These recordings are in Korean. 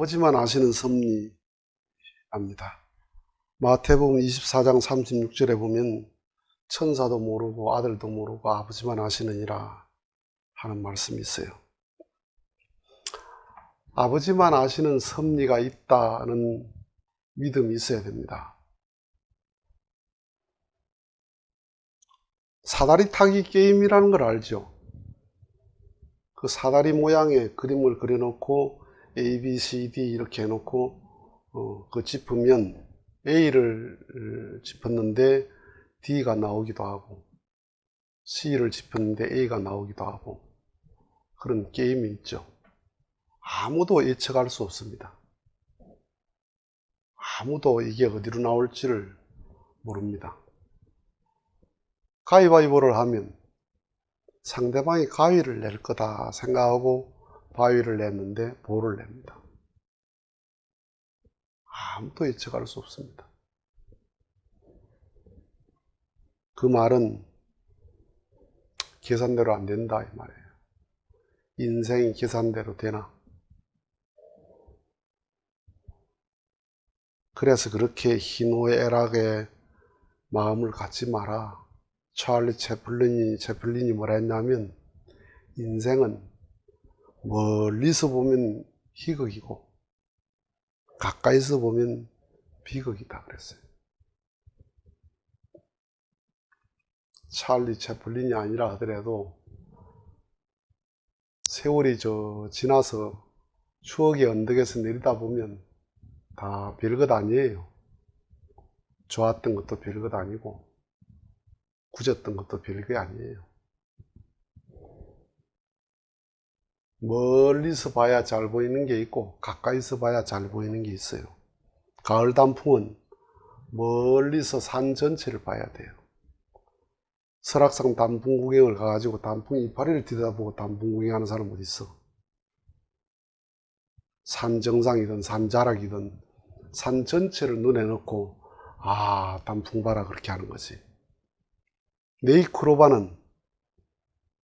아버지만 아시는 섭리합니다. 마태복음 24장 36절에 보면 천사도 모르고 아들도 모르고 아버지만 아시느니라 하는 말씀이 있어요. 아버지만 아시는 섭리가 있다는 믿음이 있어야 됩니다. 사다리 타기 게임이라는 걸 알죠? 그 사다리 모양의 그림을 그려놓고 A, B, C, D 이렇게 해놓고 그 짚으면 A를 짚었는데 D가 나오기도 하고 C를 짚었는데 A가 나오기도 하고 그런 게임이 있죠. 아무도 예측할 수 없습니다. 아무도 이게 어디로 나올지를 모릅니다. 가위바위보를 하면 상대방이 가위를 낼 거다 생각하고 바위를 냈는데 보를 냅니다. 아무도 예측할 수 없습니다. 그 말은 계산대로 안 된다 이 말이에요. 인생이 계산대로 되나? 그래서 그렇게 희노애락에 마음을 갖지 마라. 찰리 채플린이 뭐라 했냐면 인생은 멀리서 보면 희극이고 가까이서 보면 비극이다 그랬어요. 찰리 채플린이 아니라 하더라도 세월이 지나서 추억의 언덕에서 내리다 보면 다 별것 아니에요. 좋았던 것도 별것 아니고 굳었던 것도 별게 아니에요. 멀리서 봐야 잘 보이는 게 있고 가까이서 봐야 잘 보이는 게 있어요. 가을 단풍은 멀리서 산 전체를 봐야 돼요. 설악산 단풍 구경을 가가지고 단풍 이파리를 들여다보고 단풍 구경하는 사람 어디 있어? 산 정상이든 산 자락이든 산 전체를 눈에 넣고 아 단풍 봐라 그렇게 하는 거지. 네이크로바는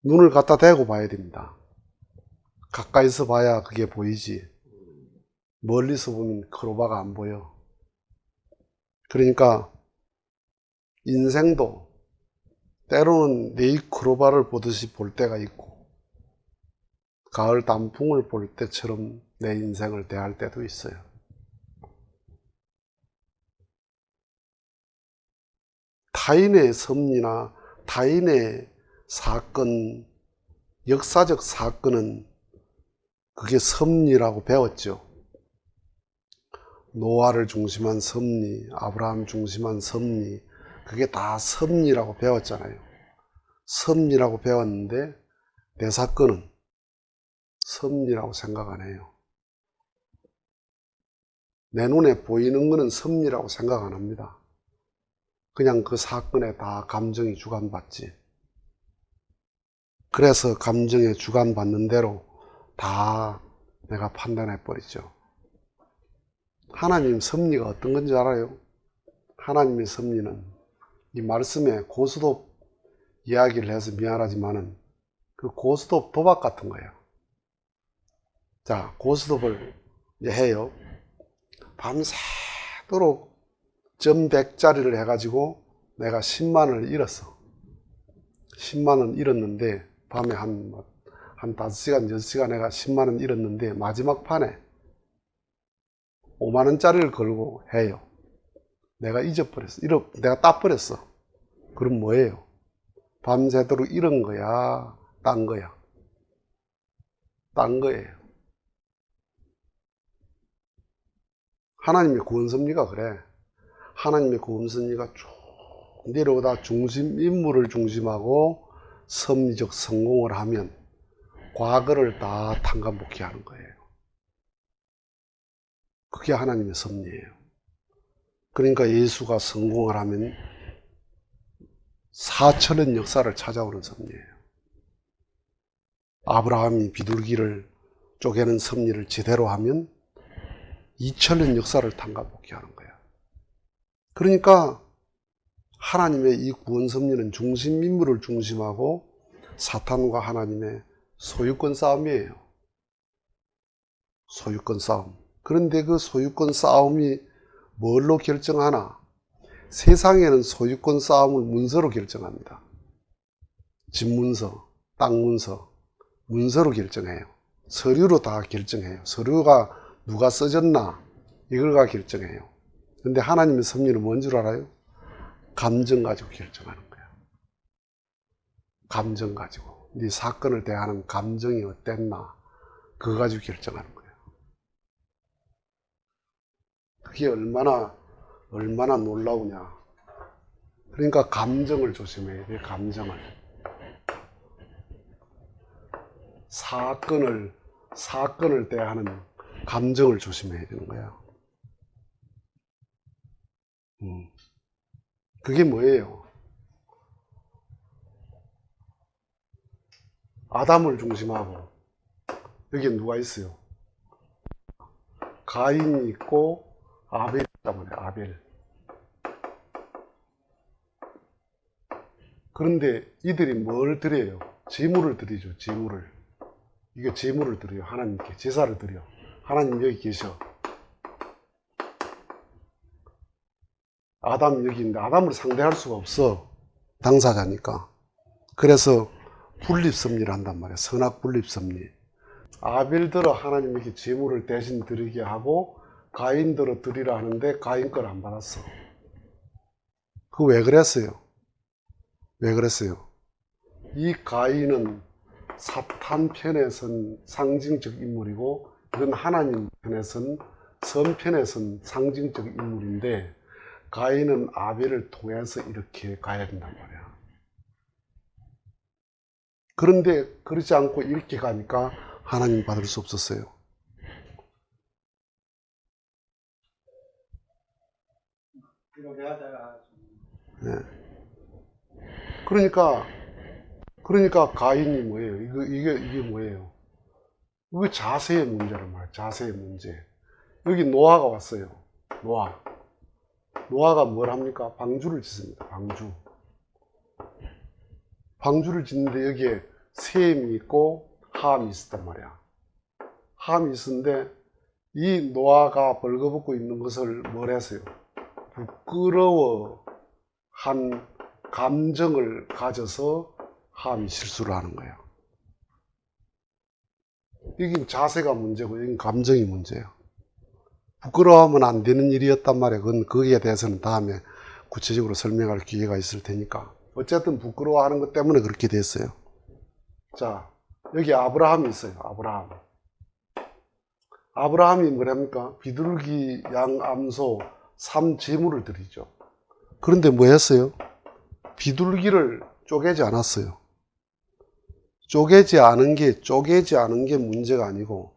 눈을 갖다 대고 봐야 됩니다. 가까이서 봐야 그게 보이지 멀리서 보면 크로바가 안 보여. 그러니까 인생도 때로는 네이크로바를 보듯이 볼 때가 있고 가을 단풍을 볼 때처럼 내 인생을 대할 때도 있어요. 타인의 섭리나 타인의 사건, 역사적 사건은 그게 섭리라고 배웠죠. 노아를 중심한 섭리, 아브라함 중심한 섭리, 그게 다 섭리라고 배웠잖아요. 섭리라고 배웠는데 내 사건은 섭리라고 생각 안 해요. 내 눈에 보이는 거는 섭리라고 생각 안 합니다. 그냥 그 사건에 다 감정이 주관받지. 그래서 감정에 주관받는 대로 다 내가 판단해 버리죠. 하나님 섭리가 어떤 건지 알아요? 하나님의 섭리는 이 말씀에 고스톱 이야기를 해서 미안하지만은 그 고스톱 도박 같은 거예요. 자, 고스톱을 이제 해요. 밤새도록 점 100짜리를 해가지고 내가 10만원을 잃었어. 10만원 잃었는데 밤에 한 5시간, 6시간 내가 10만원 잃었는데 마지막 판에 5만원짜리를 걸고 해요. 내가 잊어버렸어. 내가 따버렸어. 그럼 뭐예요? 밤새도록 잃은 거야? 딴 거야? 딴 거예요. 하나님의 구원 섭리가 그래. 하나님의 구원 섭리가 쭉 내려오다 중심 인물을 중심하고 섭리적 성공을 하면 과거를 다 탕감복귀 하는 거예요. 그게 하나님의 섭리예요. 그러니까 예수가 성공을 하면 4천년 역사를 찾아오는 섭리예요. 아브라함이 비둘기를 쪼개는 섭리를 제대로 하면 2000년 역사를 탕감복귀 하는 거예요. 그러니까 하나님의 이 구원 섭리는 중심 인물을 중심하고 사탄과 하나님의 소유권 싸움이에요. 소유권 싸움. 그런데 그 소유권 싸움이 뭘로 결정하나? 세상에는 소유권 싸움을 문서로 결정합니다. 집문서, 땅문서, 문서로 결정해요. 서류로 다 결정해요. 서류가 누가 써졌나 이걸 가 결정해요. 근데 하나님의 섭리는 뭔 줄 알아요? 감정 가지고 결정하는 거예요. 감정 가지고. 네 사건을 대하는 감정이 어땠나 그거 가지고 결정하는 거예요. 그게 얼마나 놀라우냐. 그러니까 감정을 조심해야 돼요. 감정을. 사건을 대하는 감정을 조심해야 되는 거야. 그게 뭐예요? 아담을 중심하고 여기 누가 있어요? 가인이 있고 아벨이 있단 말이에요. 아벨. 그런데 이들이 뭘 드려요? 제물을 드리죠. 제물을. 이거 제물을 드려요. 하나님께 제사를 드려. 하나님 여기 계셔. 아담 여기 있는데 아담을 상대할 수가 없어. 당사자니까. 그래서 분립섭리를 한단 말이야. 선악 분립섭리. 아벨들어 하나님에게 제물을 대신 드리게 하고 가인들어 드리라 하는데 가인 걸 안 받았어. 그거 왜 그랬어요? 왜 그랬어요? 이 가인은 사탄 편에선 상징적 인물이고 이건 하나님 편에선 선 편에선 상징적 인물인데 가인은 아벨을 통해서 이렇게 가야 된단 말이야. 그런데 그렇지 않고 이렇게 가니까 하나님 받을 수 없었어요. 네. 그러니까 가인이 뭐예요? 이게 뭐예요? 이게 자세의 문제란 말이에요. 자세의 문제. 여기 노아가 왔어요. 노아가 뭘 합니까? 방주를 짓습니다. 방주를 짓는데 여기에 셈이 있고 함이 있었단 말이야. 함이 있었는데 이 노아가 벌거벗고 있는 것을 뭘 했어요? 부끄러워한 감정을 가져서 함이 실수를 하는 거예요. 이게 자세가 문제고 여긴 감정이 문제예요. 부끄러워하면 안 되는 일이었단 말이에요. 그건 거기에 대해서는 다음에 구체적으로 설명할 기회가 있을 테니까. 어쨌든 부끄러워하는 것 때문에 그렇게 됐어요. 자, 여기 아브라함이 있어요. 아브라함이 뭐랍니까? 비둘기, 양, 암소, 3제물을 드리죠. 그런데 뭐 했어요? 비둘기를 쪼개지 않았어요. 쪼개지 않은 게 문제가 아니고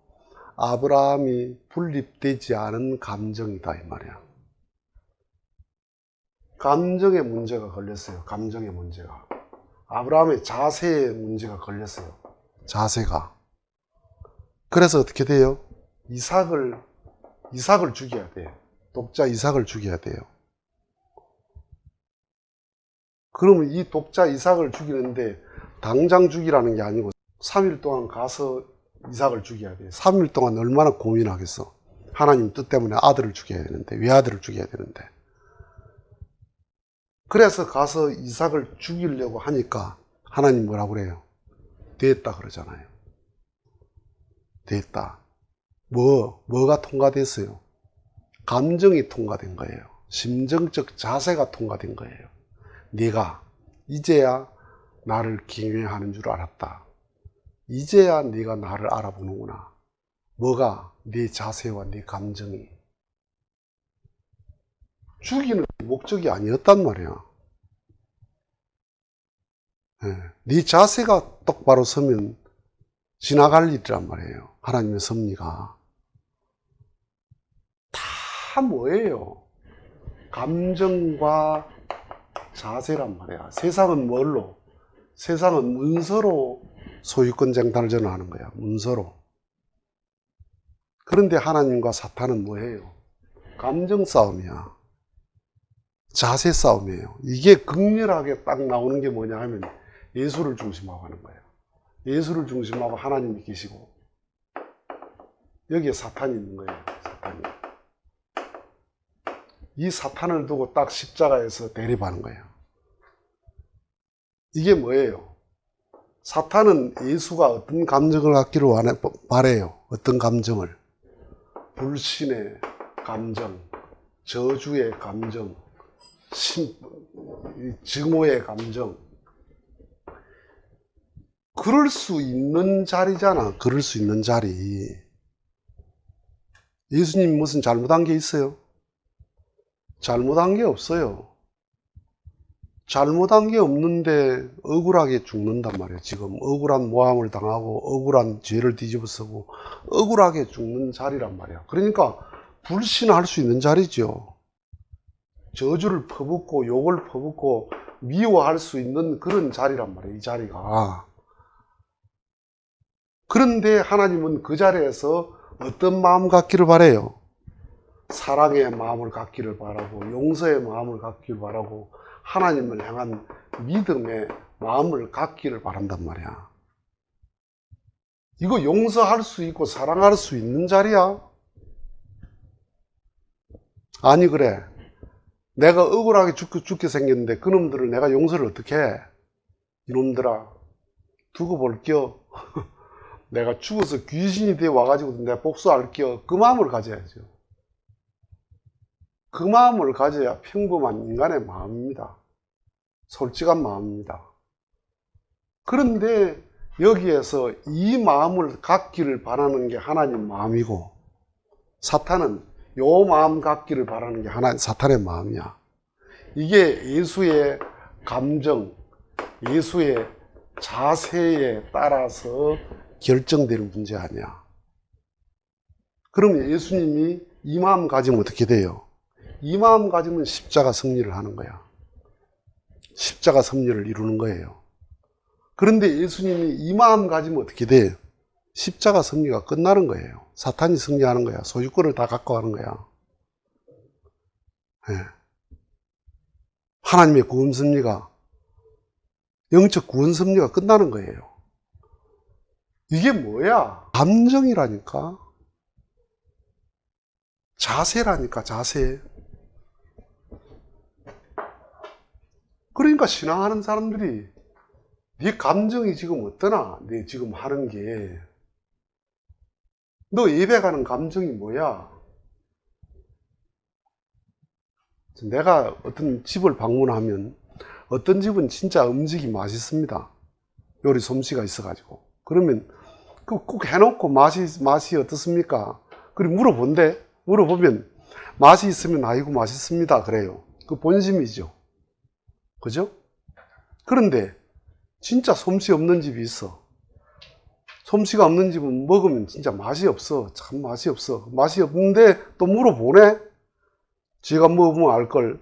아브라함이 분립되지 않은 감정이다 이 말이야. 감정의 문제가 걸렸어요. 감정의 문제가. 아브라함의 자세의 문제가 걸렸어요. 자세가. 그래서 어떻게 돼요? 이삭을 죽여야 돼요. 독자 이삭을 죽여야 돼요. 그러면 이 독자 이삭을 죽이는데 당장 죽이라는 게 아니고 3일 동안 가서 이삭을 죽여야 돼요. 3일 동안 얼마나 고민하겠어. 하나님 뜻 때문에 아들을 죽여야 되는데, 외아들을 죽여야 되는데. 그래서 가서 이삭을 죽이려고 하니까 하나님 뭐라고 그래요? 됐다 그러잖아요. 됐다. 뭐가 통과됐어요? 감정이 통과된 거예요. 심정적 자세가 통과된 거예요. 네가 이제야 나를 경외하는 줄 알았다. 이제야 네가 나를 알아보는구나. 뭐가? 네 자세와 네 감정이. 죽이는 목적이 아니었단 말이야. 네 자세가 똑바로 서면 지나갈 일이란 말이에요. 하나님의 섭리가. 다 뭐예요? 감정과 자세란 말이야. 세상은 뭘로? 세상은 문서로 소유권 쟁탈을 전하는 거야. 문서로. 그런데 하나님과 사탄은 뭐예요? 감정 싸움이야. 자세 싸움이에요. 이게 극렬하게 딱 나오는 게 뭐냐 하면 예수를 중심하고 하는 거예요. 예수를 중심하고 하나님이 계시고 여기에 사탄이 있는 거예요. 사탄이. 이 사탄을 두고 딱 십자가에서 대립하는 거예요. 이게 뭐예요? 사탄은 예수가 어떤 감정을 갖기를 바래요. 어떤 감정을? 불신의 감정, 저주의 감정, 증오의 감정. 그럴 수 있는 자리잖아. 그럴 수 있는 자리. 예수님 무슨 잘못한 게 있어요? 잘못한 게 없어요. 잘못한 게 없는데 억울하게 죽는단 말이에요. 지금 억울한 모함을 당하고 억울한 죄를 뒤집어쓰고 억울하게 죽는 자리란 말이야. 그러니까 불신할 수 있는 자리죠. 저주를 퍼붓고 욕을 퍼붓고 미워할 수 있는 그런 자리란 말이에요. 이 자리가. 그런데 하나님은 그 자리에서 어떤 마음 갖기를 바래요? 사랑의 마음을 갖기를 바라고 용서의 마음을 갖기를 바라고 하나님을 향한 믿음의 마음을 갖기를 바란단 말이야. 이거 용서할 수 있고 사랑할 수 있는 자리야? 아니 그래. 내가 억울하게 죽게 생겼는데 그놈들을 내가 용서를 어떻게 해? 이놈들아 두고 볼게요. 내가 죽어서 귀신이 되어 와가지고 내가 복수할게요. 그 마음을 가져야죠. 그 마음을 가져야 평범한 인간의 마음입니다. 솔직한 마음입니다. 그런데 여기에서 이 마음을 갖기를 바라는 게 하나님 마음이고 사탄은 요 마음 갖기를 바라는 게 사탄의 마음이야. 이게 예수의 감정, 예수의 자세에 따라서 결정되는 문제 아니야. 그러면 예수님이 이 마음 가지면 어떻게 돼요? 이 마음 가지면 십자가 승리를 하는 거야. 십자가 승리를 이루는 거예요. 그런데 예수님이 이 마음 가지면 어떻게 돼요? 십자가 승리가 끝나는 거예요. 사탄이 승리하는 거야. 소유권을 다 갖고 가는 거야. 네. 하나님의 구원 승리가, 영적 구원 승리가 끝나는 거예요. 이게 뭐야? 감정이라니까. 자세라니까, 자세. 그러니까 신앙하는 사람들이 네 감정이 지금 어떠나? 네 지금 하는 게 너 예배 가는 감정이 뭐야? 내가 어떤 집을 방문하면 어떤 집은 진짜 음식이 맛있습니다. 요리 솜씨가 있어가지고. 그러면 꼭 해놓고 맛이 어떻습니까? 그리고 물어보면 맛이 있으면 아이고 맛있습니다. 그래요. 그 본심이죠. 그죠? 그런데 진짜 솜씨 없는 집이 있어. 솜씨가 없는 집은 먹으면 진짜 맛이 없어. 참 맛이 없어. 맛이 없는데 또 물어보네? 지가 먹으면 알걸.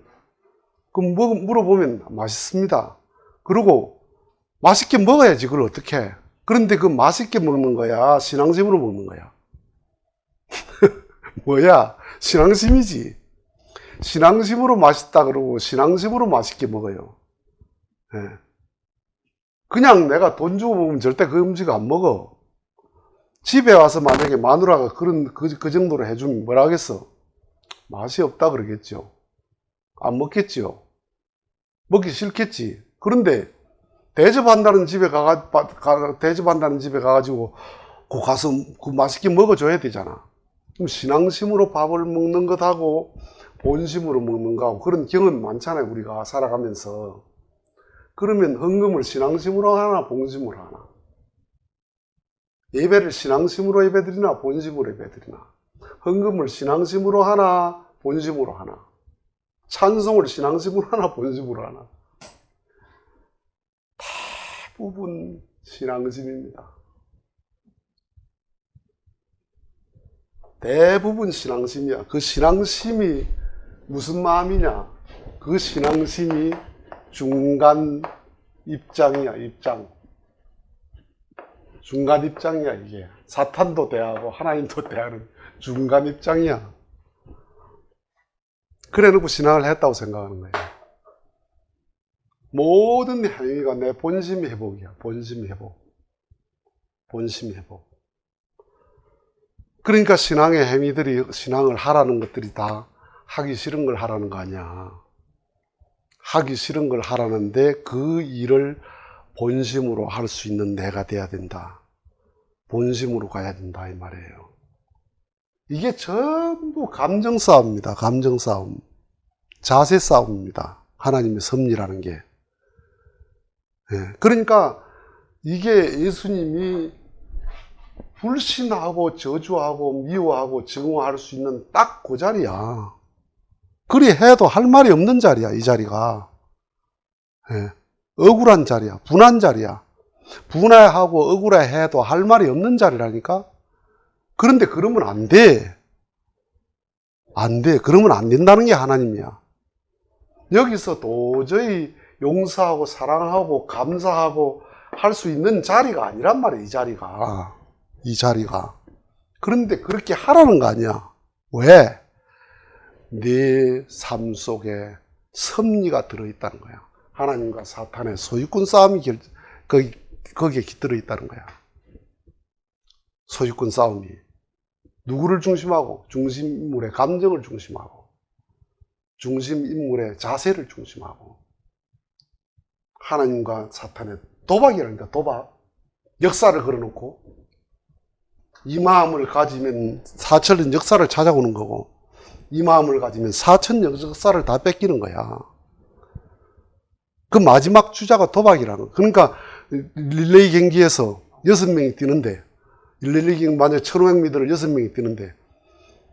그럼 물어보면 맛있습니다. 그리고 맛있게 먹어야지. 그걸 어떻게 해. 그런데 그 맛있게 먹는 거야? 신앙심으로 먹는 거야? 뭐야? 신앙심이지. 신앙심으로 맛있다 그러고 신앙심으로 맛있게 먹어요. 네. 그냥 내가 돈 주고 먹으면 절대 그 음식 안 먹어. 집에 와서 만약에 마누라가 그 정도로 해주면 뭐라 하겠어? 맛이 없다 그러겠죠. 안 먹겠죠. 먹기 싫겠지. 그런데 대접한다는 집에 가가지고 가서 그 맛있게 먹어줘야 되잖아. 그럼 신앙심으로 밥을 먹는 것하고 본심으로 먹는 거하고 그런 경험 많잖아요. 우리가 살아가면서. 그러면 헌금을 신앙심으로 하나 본심으로 하나? 예배를 신앙심으로 예배드리나 본심으로 예배드리나? 헌금을 신앙심으로 하나 본심으로 하나? 찬송을 신앙심으로 하나 본심으로 하나? 대부분 신앙심입니다. 대부분 신앙심이야. 그 신앙심이 무슨 마음이냐? 그 신앙심이 중간 입장이야, 입장. 중간 입장이야, 이게. 사탄도 대하고 하나님도 대하는 중간 입장이야. 그래 놓고 신앙을 했다고 생각하는 거예요. 모든 행위가 내 본심 회복이야. 본심 회복. 본심 회복. 그러니까 신앙의 행위들이, 신앙을 하라는 것들이 다 하기 싫은 걸 하라는 거 아니야. 하기 싫은 걸 하라는데 그 일을 본심으로 할 수 있는 내가 돼야 된다. 본심으로 가야 된다 이 말이에요. 이게 전부 감정 싸움입니다. 감정 싸움. 자세 싸움입니다. 하나님의 섭리라는 게. 그러니까 이게 예수님이 불신하고 저주하고 미워하고 증오할 수 있는 딱 그 자리야. 그리 해도 할 말이 없는 자리야, 이 자리가. 억울한 자리야. 분한 자리야. 분해하고 억울해해도 할 말이 없는 자리라니까? 그런데 그러면 안 돼. 안 돼. 그러면 안 된다는 게 하나님이야. 여기서 도저히 용서하고 사랑하고 감사하고 할 수 있는 자리가 아니란 말이야, 이 자리가. 이 자리가. 그런데 그렇게 하라는 거 아니야. 왜? 네 삶 속에 섭리가 들어있다는 거야. 하나님과 사탄의 소유권 싸움이 거기에 들어있다는 거야. 소유권 싸움이. 누구를 중심하고? 중심인물의 감정을 중심하고, 중심인물의 자세를 중심하고. 하나님과 사탄의 도박이라니까, 도박. 역사를 걸어놓고 이 마음을 가지면 사천년 역사를 찾아오는 거고, 이 마음을 가지면 사천년 역사를 다 뺏기는 거야. 그 마지막 주자가 도박이라는 거. 그러니까 릴레이 경기에서 6명이 뛰는데, 릴레이 경기 만약에 1500m를 6명이 뛰는데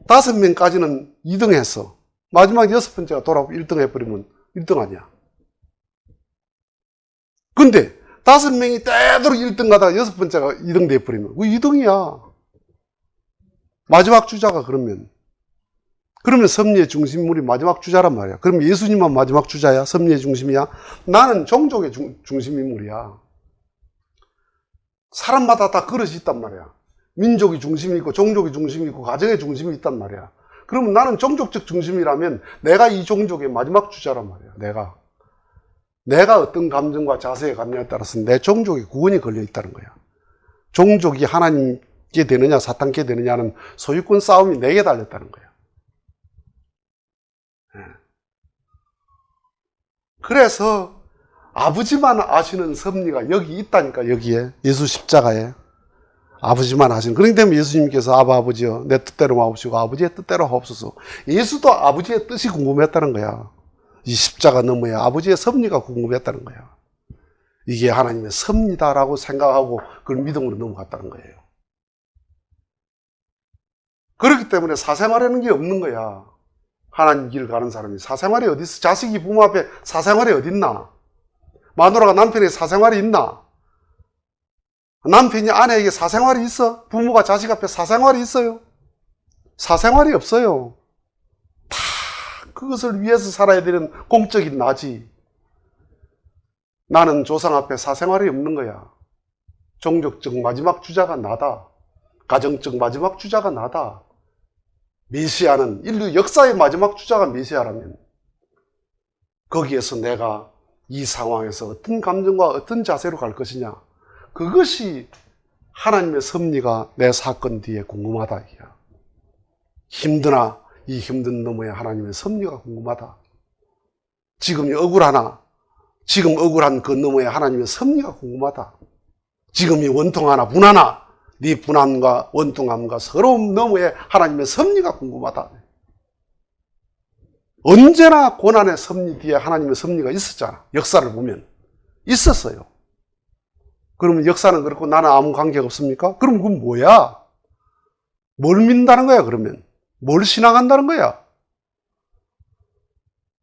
5명까지는 2등 했어. 마지막 6번째가 돌아오고 1등 해버리면 1등 아니야. 근데 5명이 때대로 1등 가다가 6번째가 2등 돼버리면 그 2등이야. 마지막 주자가 그러면 섭리의 중심물이 마지막 주자란 말이야. 그럼 예수님만 마지막 주자야? 섭리의 중심이야? 나는 종족의 중심인물이야. 사람마다 다 그릇이 있단 말이야. 민족이 중심이 있고 종족이 중심이 있고 가정의 중심이 있단 말이야. 그러면 나는 종족적 중심이라면 내가 이 종족의 마지막 주자란 말이야. 내가 어떤 감정과 자세에 갔냐에 따라서 내 종족의 구원이 걸려 있다는 거야. 종족이 하나님께 되느냐 사탄께 되느냐는 소유권 싸움이 내게 달렸다는 거야. 그래서 아버지만 아시는 섭리가 여기 있다니까. 여기에 예수 십자가에 아버지만 아시는. 그렇기 때문에 예수님께서 아버지여 내 뜻대로 마옵시고 아버지의 뜻대로 하옵소서. 예수도 아버지의 뜻이 궁금했다는 거야. 이 십자가 너머에 아버지의 섭리가 궁금했다는 거야. 이게 하나님의 섭리다라고 생각하고 그걸 믿음으로 넘어갔다는 거예요. 그렇기 때문에 사생활에는 게 없는 거야. 하나님 길 가는 사람이 사생활이 어디 있어? 자식이 부모 앞에 사생활이 어디 있나? 마누라가 남편에게 사생활이 있나? 남편이 아내에게 사생활이 있어? 부모가 자식 앞에 사생활이 있어요? 사생활이 없어요. 다 그것을 위해서 살아야 되는 공적인 나지. 나는 조상 앞에 사생활이 없는 거야. 종족적 마지막 주자가 나다. 가정적 마지막 주자가 나다. 메시아는 인류 역사의 마지막 주자가 메시아라면 거기에서 내가 이 상황에서 어떤 감정과 어떤 자세로 갈 것이냐, 그것이 하나님의 섭리가 내 사건 뒤에 궁금하다. 힘드나 이 힘든 너머에 하나님의 섭리가 궁금하다. 지금이 억울하나 지금 억울한 그 너머에 하나님의 섭리가 궁금하다. 지금이 원통하나 분하나 네 분함과 원통함과 서러움 너머에 하나님의 섭리가 궁금하다. 언제나 고난의 섭리 뒤에 하나님의 섭리가 있었잖아. 역사를 보면 있었어요. 그러면 역사는 그렇고 나는 아무 관계가 없습니까? 그럼 그건 뭐야? 뭘 믿는다는 거야? 그러면 뭘 신앙한다는 거야?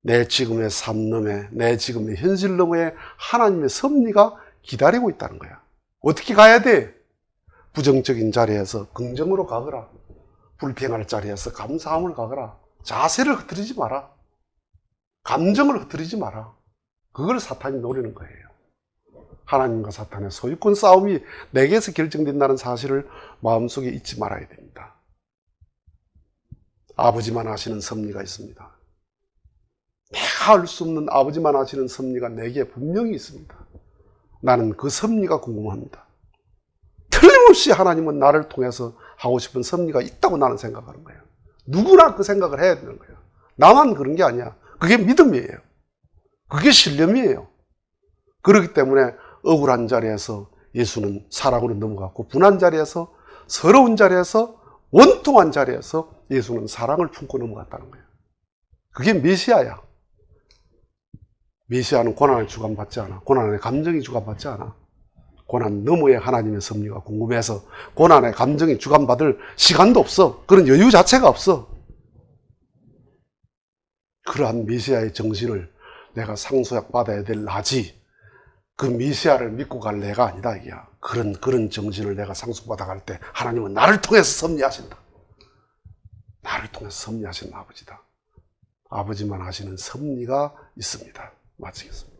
내 지금의 삶 너머에, 내 지금의 현실 너머에 하나님의 섭리가 기다리고 있다는 거야. 어떻게 가야 돼? 부정적인 자리에서 긍정으로 가거라. 불평할 자리에서 감사함을 가거라. 자세를 흐트리지 마라. 감정을 흐트리지 마라. 그걸 사탄이 노리는 거예요. 하나님과 사탄의 소유권 싸움이 내게서 결정된다는 사실을 마음속에 잊지 말아야 됩니다. 아버지만 아시는 섭리가 있습니다. 내가 알 수 없는 아버지만 아시는 섭리가 내게 분명히 있습니다. 나는 그 섭리가 궁금합니다. 틀림없이 하나님은 나를 통해서 하고 싶은 섭리가 있다고 나는 생각하는 거예요. 누구나 그 생각을 해야 되는 거예요. 나만 그런 게 아니야. 그게 믿음이에요. 그게 신념이에요. 그렇기 때문에 억울한 자리에서 예수는 사랑으로 넘어갔고, 분한 자리에서, 서러운 자리에서, 원통한 자리에서 예수는 사랑을 품고 넘어갔다는 거예요. 그게 메시아야. 메시아는 고난을 주관받지 않아. 고난의 감정이 주관받지 않아. 고난 너머의 하나님의 섭리가 궁금해서 고난의 감정이 주관받을 시간도 없어. 그런 여유 자체가 없어. 그러한 메시아의 정신을 내가 상소약 받아야 될 나지, 그 메시아를 믿고 갈 내가 아니다 이게야. 그런 정신을 내가 상속받아 갈 때 하나님은 나를 통해서 섭리하신다. 나를 통해서 섭리하시는 아버지다. 아버지만 하시는 섭리가 있습니다. 마치겠습니다.